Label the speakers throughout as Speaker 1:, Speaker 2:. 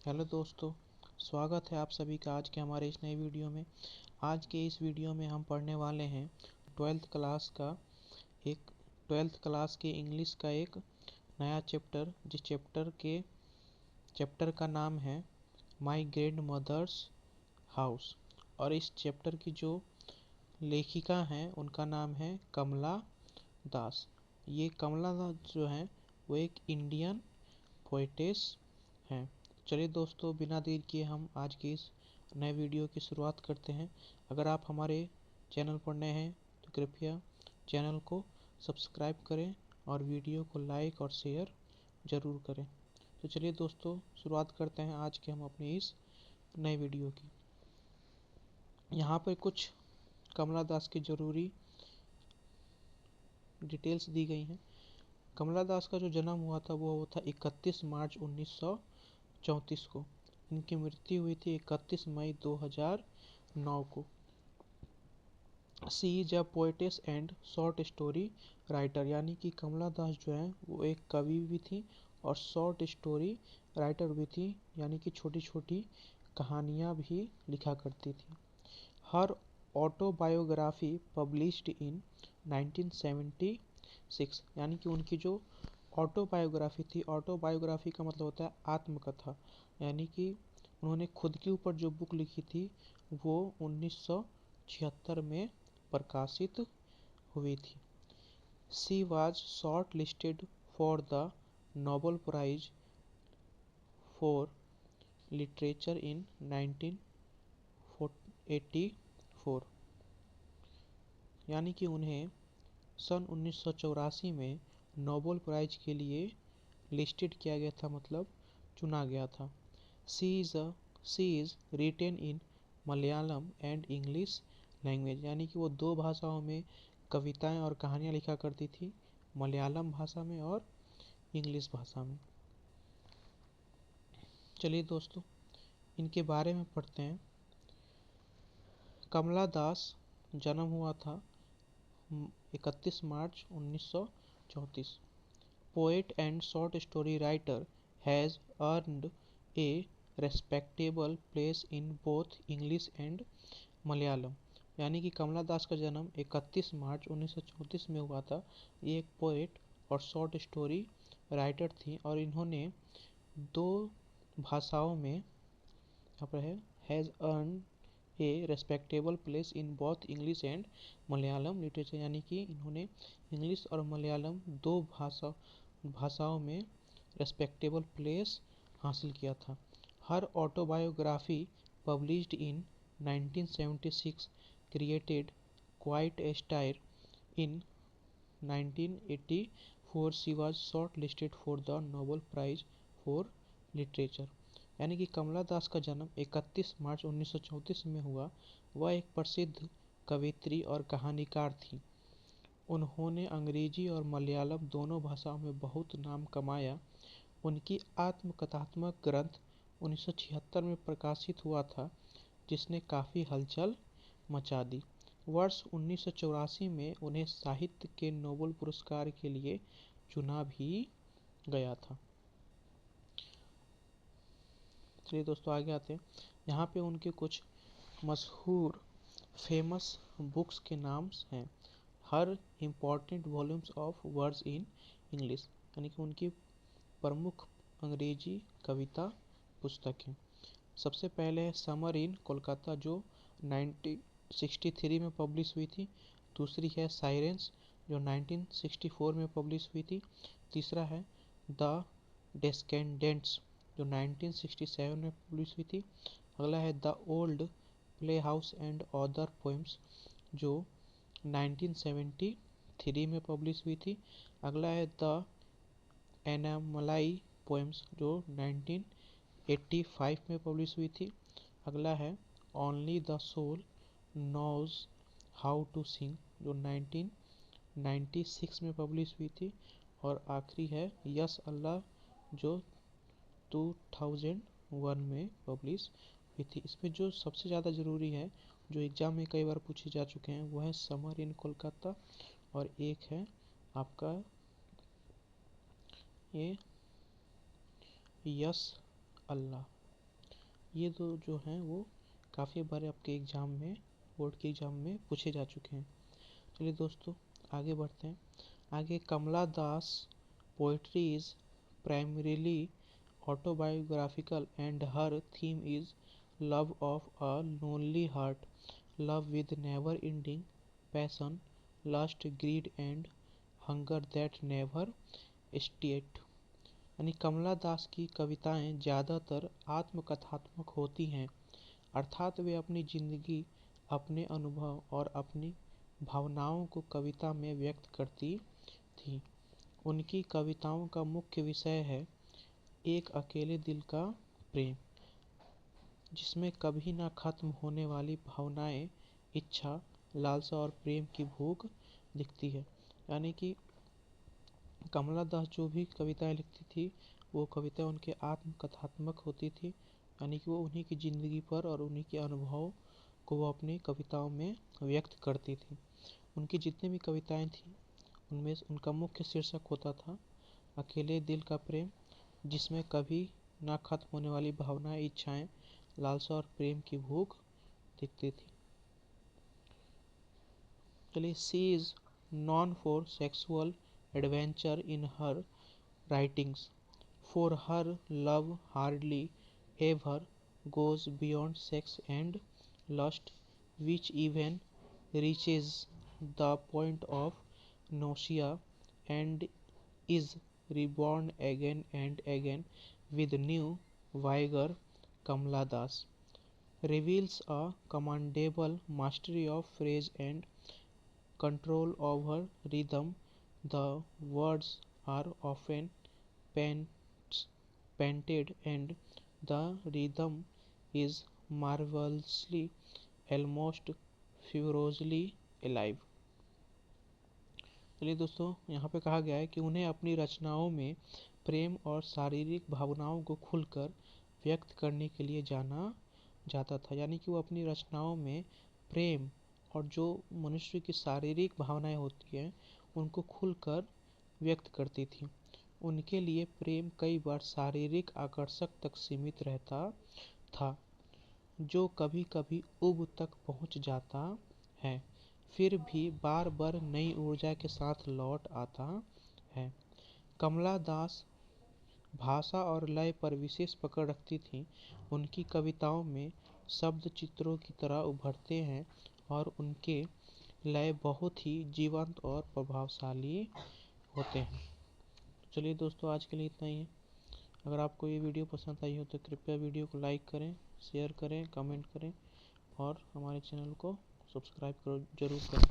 Speaker 1: Hello दोस्तों, स्वागत है आप सभी का आज के हमारे इस नए वीडियो में। आज के इस वीडियो में हम पढ़ने वाले हैं ट्वेल्थ क्लास का एक ट्वेल्थ क्लास के इंग्लिश का एक नया चैप्टर, जिस चैप्टर का नाम है माय ग्रैंड मदर्स हाउस। और इस चैप्टर की जो लेखिका हैं उनका नाम है कमला दास। ये कमला दास जो है वो एक इंडियन पोएटेस हैं। चलिए दोस्तों, बिना देर किए हम आज की इस नए वीडियो की शुरुआत करते हैं। अगर आप हमारे चैनल पर नए हैं तो कृपया चैनल को सब्सक्राइब करें और वीडियो को लाइक और शेयर ज़रूर करें। तो चलिए दोस्तों, शुरुआत करते हैं आज के हम अपनी इस नए वीडियो की। यहाँ पर कुछ कमला दास की ज़रूरी डिटेल्स दी गई हैं। कमला दास का जो जन्म हुआ था वो था 31 मार्च 1934 को। इनकी मृत्यु हुई थी 31 मई 2009 को। She is a poetess and short story writer, यानी कि कमला दास जो है वो एक कवि भी थी और शॉर्ट स्टोरी राइटर भी थी, यानी कि छोटी छोटी कहानियाँ भी लिखा करती थी। हर ऑटोबायोग्राफी पब्लिश्ड इन 1976, यानी कि उनकी जो ऑटोबायोग्राफी थी, ऑटोबायोग्राफी का मतलब होता है आत्मकथा, यानी कि उन्होंने खुद के ऊपर जो बुक लिखी थी वो 1976 में प्रकाशित हुई थी। She was short listed for the Nobel prize for literature in 1984, यानी कि उन्हें सन 1984 में नोबेल प्राइज के लिए लिस्टेड किया गया था, मतलब चुना गया था। She is written in Malayalam and English language, यानी कि वो दो भाषाओं में कविताएं और कहानियाँ लिखा करती थी, मलयालम भाषा में और इंग्लिश भाषा में। चलिए दोस्तों, इनके बारे में पढ़ते हैं। कमला दास जन्म हुआ था 31 मार्च 1934। Poet and short story writer, has earned A respectable place in both English and Malayalam, यानी कि कमला दास का जन्म 31 मार्च 1934 में हुआ था। ये एक पोएट और शॉर्ट स्टोरी राइटर थी और इन्होंने दो भाषाओं में, यहाँ पर है has earn A respectable place in both English and Malayalam literature, यानी कि इन्होंने इंग्लिश और मलयालम दो भाषाओं में रेस्पेक्टेबल प्लेस हासिल किया था। Her autobiography published in 1976 created quite a stir in 1984. She was shortlisted for the Nobel Prize for Literature, यानी कि कमला दास का जन्म 31 मार्च 1934 में हुआ। वह एक प्रसिद्ध कवित्री और कहानीकार थी। उन्होंने अंग्रेजी और मलयालम दोनों भाषाओं में बहुत नाम कमाया। उनकी आत्मकथात्मक ग्रंथ 1976 में प्रकाशित हुआ था, जिसने काफ़ी हलचल मचा दी। वर्ष 1984 में उन्हें साहित्य के नोबेल पुरस्कार के लिए चुना भी गया था। चलिए दोस्तों, आगे आते हैं। यहाँ पे उनके कुछ मशहूर फेमस बुक्स के नाम हैं। Her important volumes of words in English, यानी कि उनकी प्रमुख अंग्रेजी कविता पुस्तकें। सबसे पहले है समर इन कोलकाता, जो 1963 में पब्लिश हुई थी। दूसरी है साइरेंस, जो 1964 में पब्लिश हुई थी। तीसरा है द डेस्केंडेंट्स, जो 1967 में पब्लिश हुई थी। अगला है the old play house and other poems, जो 1973 में पब्लिश हुई थी। अगला है द एनामलाई पोएम्स, जो 1985 में पब्लिश हुई थी। अगला है only the soul knows how to sing, जो 1996 में पब्लिश हुई थी। और आखिरी है यस अल्लाह, जो 2001 में पब्लिश हुई थी। इसमें जो सबसे ज़्यादा ज़रूरी है, जो एग्ज़ाम में कई बार पूछे जा चुके हैं, वो है समर इन कोलकाता और एक है आपका ये यस अल्लाह। ये दो जो हैं वो काफ़ी बार आपके एग्ज़ाम में, बोर्ड के एग्ज़ाम में पूछे जा चुके हैं। चलिए दोस्तों आगे बढ़ते हैं। आगे, Kamala Das poetry is primarily autobiographical and her theme is love of a lonely heart, love with never ending passion, lust, greed and hunger that never satiate। यानी कमला दास की कविताएं ज़्यादातर आत्मकथात्मक होती हैं, अर्थात वे अपनी जिंदगी, अपने अनुभव और अपनी भावनाओं को कविता में व्यक्त करती थी। उनकी कविताओं का मुख्य विषय है एक अकेले दिल का प्रेम, जिसमें कभी ना खत्म होने वाली भावनाएं, इच्छा, लालसा और प्रेम की भूख दिखती है। यानी कि कमला दास जो भी कविताएं लिखती थी वो कविताएं उनके आत्मकथात्मक होती थी, यानी कि वो उन्हीं की ज़िंदगी पर और उन्हीं के अनुभव को वो अपनी कविताओं में व्यक्त करती थी। उनकी जितनी भी कविताएं थी उनमें उनका मुख्य शीर्षक होता था अकेले दिल का प्रेम, जिसमें कभी ना खत्म होने वाली भावनाएं, इच्छाएं, लालसा और प्रेम की भूख दिखती थी। चलिए, she is non for sexual adventure in her writings, for her love hardly ever goes beyond sex and lust, which even reaches the point of nausea and is reborn again and again with new vigor। Kamala Das reveals a commendable mastery of phrase and control over rhythm. The words are often painted and the rhythm is marvelously, almost furiously alive। चलिए दोस्तों, यहाँ पे कहा गया है कि उन्हें अपनी रचनाओं में प्रेम और शारीरिक भावनाओं को खुलकर व्यक्त करने के लिए जाना जाता था। यानी कि वो अपनी रचनाओं में प्रेम और जो मनुष्य की शारीरिक भावनाएं होती हैं उनको खुलकर व्यक्त करती थी। उनके लिए प्रेम कई बार शारीरिक आकर्षक तक सीमित रहता था, जो कभी कभी उब तक पहुंच जाता है, फिर भी बार बार नई ऊर्जा के साथ लौट आता है। कमला दास भाषा और लय पर विशेष पकड़ रखती थी। उनकी कविताओं में शब्द चित्रों की तरह उभरते हैं और उनके लय बहुत ही जीवंत और प्रभावशाली होते हैं। चलिए दोस्तों, आज के लिए इतना ही है। अगर आपको ये वीडियो पसंद आई हो तो कृपया वीडियो को लाइक करें, शेयर करें, कमेंट करें और हमारे चैनल को सब्सक्राइब जरूर करें।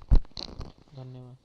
Speaker 1: धन्यवाद।